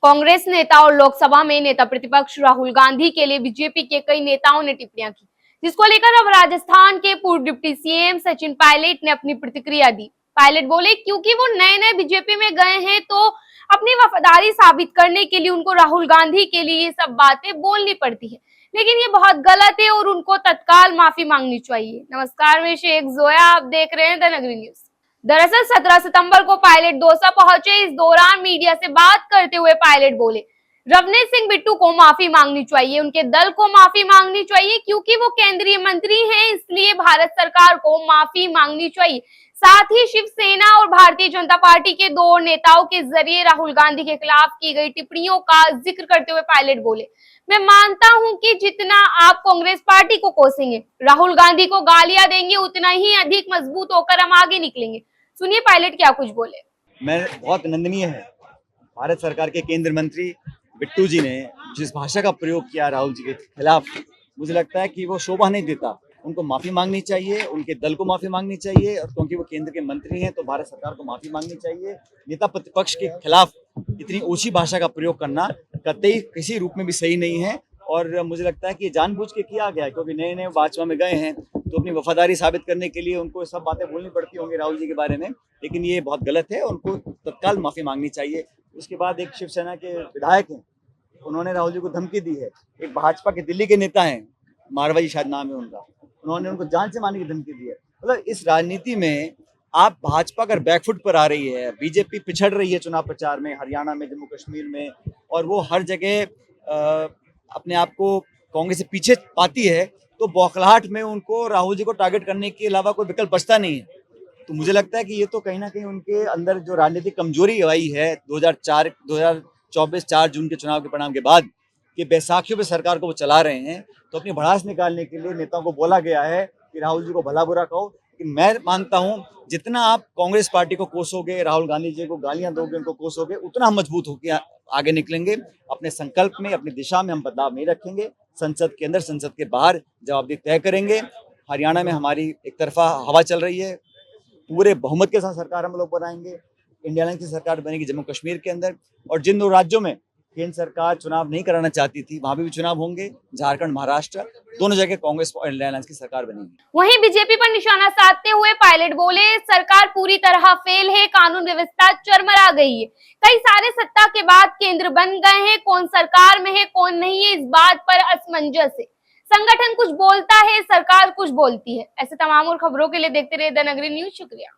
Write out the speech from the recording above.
कांग्रेस नेता और लोकसभा में नेता प्रतिपक्ष राहुल गांधी के लिए बीजेपी के कई नेताओं ने टिप्पणियां की, जिसको लेकर अब राजस्थान के पूर्व डिप्टी सीएम सचिन पायलट ने अपनी प्रतिक्रिया दी। पायलट बोले, क्योंकि वो नए नए बीजेपी में गए हैं तो अपनी वफादारी साबित करने के लिए उनको राहुल गांधी के लिए ये सब बातें बोलनी पड़ती है, लेकिन ये बहुत गलत है और उनको तत्काल माफी मांगनी चाहिए। नमस्कार, मैं शेख जोया, आप देख रहे हैं द नगरी न्यूज। दरअसल 17 सितंबर को पायलट दौसा पहुंचे। इस दौरान मीडिया से बात करते हुए पायलट बोले, रवनीत सिंह बिट्टू को माफी मांगनी चाहिए, उनके दल को माफी मांगनी चाहिए, क्योंकि वो केंद्रीय मंत्री हैं, इसलिए भारत सरकार को माफी मांगनी चाहिए। साथ ही शिवसेना और भारतीय जनता पार्टी के दो नेताओं के जरिए राहुल गांधी के खिलाफ की गई टिप्पणियों का जिक्र करते हुए पायलट बोले, मैं मानता हूं कि जितना आप कांग्रेस पार्टी को कोसेंगे, राहुल गांधी को गालियां देंगे, उतना ही अधिक मजबूत होकर हम आगे निकलेंगे। सुनिए पायलट क्या कुछ बोले। मैं बहुत निंदनीय है भारत सरकार के केंद्रीय मंत्री बिट्टू जी ने जिस भाषा का प्रयोग किया राहुल जी के खिलाफ, मुझे लगता है कि वो शोभा नहीं देता। उनको माफी मांगनी चाहिए, उनके दल को माफी मांगनी चाहिए, और क्योंकि वो केंद्र के मंत्री हैं तो भारत सरकार को माफी मांगनी चाहिए। नेता प्रतिपक्ष के खिलाफ इतनी ऊंची भाषा का प्रयोग करना कतई किसी रूप में भी सही नहीं है, और मुझे लगता है कि जानबूझ के किया गया है, क्योंकि नए नए भाजपा में गए हैं तो अपनी वफादारी साबित करने के लिए उनको सब बातें बोलनी पड़ती होंगी राहुल जी के बारे में, लेकिन ये बहुत गलत है। उनको तत्काल माफी मांगनी चाहिए। उसके बाद एक शिवसेना के विधायक हैं, उन्होंने राहुल जी को धमकी दी है। एक भाजपा के दिल्ली के नेता हैं, मारवाही शायद नाम है उनका, उन्होंने उनको जान से मारने की धमकी दी है। मतलब इस राजनीति में आप भाजपा अगर बैकफुट पर आ रही है, बीजेपी पिछड़ रही है चुनाव प्रचार में, हरियाणा में, जम्मू कश्मीर में, और वो हर जगह अपने आप को कांग्रेस से पीछे पाती है, तो बौखलाहट में उनको राहुल जी को टारगेट करने के अलावा कोई विकल्प बचता नहीं है। तो मुझे लगता है कि ये तो कहीं ना कहीं उनके अंदर जो राजनीतिक कमजोरी आई है 2024 4 जून के चुनाव के परिणाम के बाद, कि बैसाखियों पे सरकार को वो चला रहे हैं, तो अपनी भड़ास निकालने के लिए नेताओं को बोला गया है कि राहुल जी को भला बुरा कहो। लेकिन मैं मानता हूं जितना आप कांग्रेस पार्टी को कोसोगे, राहुल गांधी जी को गालियां दोगे, उनको कोसोगे, उतना हम मजबूत होकर आगे निकलेंगे। अपने संकल्प में, अपनी दिशा में हम बदलाव नहीं रखेंगे। संसद के अंदर, संसद के बाहर जवाबदेही तय करेंगे। हरियाणा में हमारी एक तरफा हवा चल रही है, पूरे बहुमत के साथ सरकार हम लोग बनाएंगे। इंडिया लाइन की सरकार बनेगी जम्मू कश्मीर के अंदर, और जिन दो राज्यों में केंद्र सरकार चुनाव नहीं कराना चाहती थी वहां भी चुनाव होंगे, झारखंड, महाराष्ट्र, दोनों जगह कांग्रेस और इंडिया अलायंस की सरकार बनेगी। वहीं बीजेपी पर निशाना साधते हुए पायलट बोले, सरकार पूरी तरह फेल है, कानून व्यवस्था चरमरा गई है। कई सारे सत्ता के बाद केंद्र बन गए हैं, कौन सरकार में है कौन नहीं है इस बात पर असमंजस है। संगठन कुछ बोलता है, सरकार कुछ बोलती है। ऐसे तमाम और खबरों के लिए देखते रहिए द नगरी न्यूज। शुक्रिया।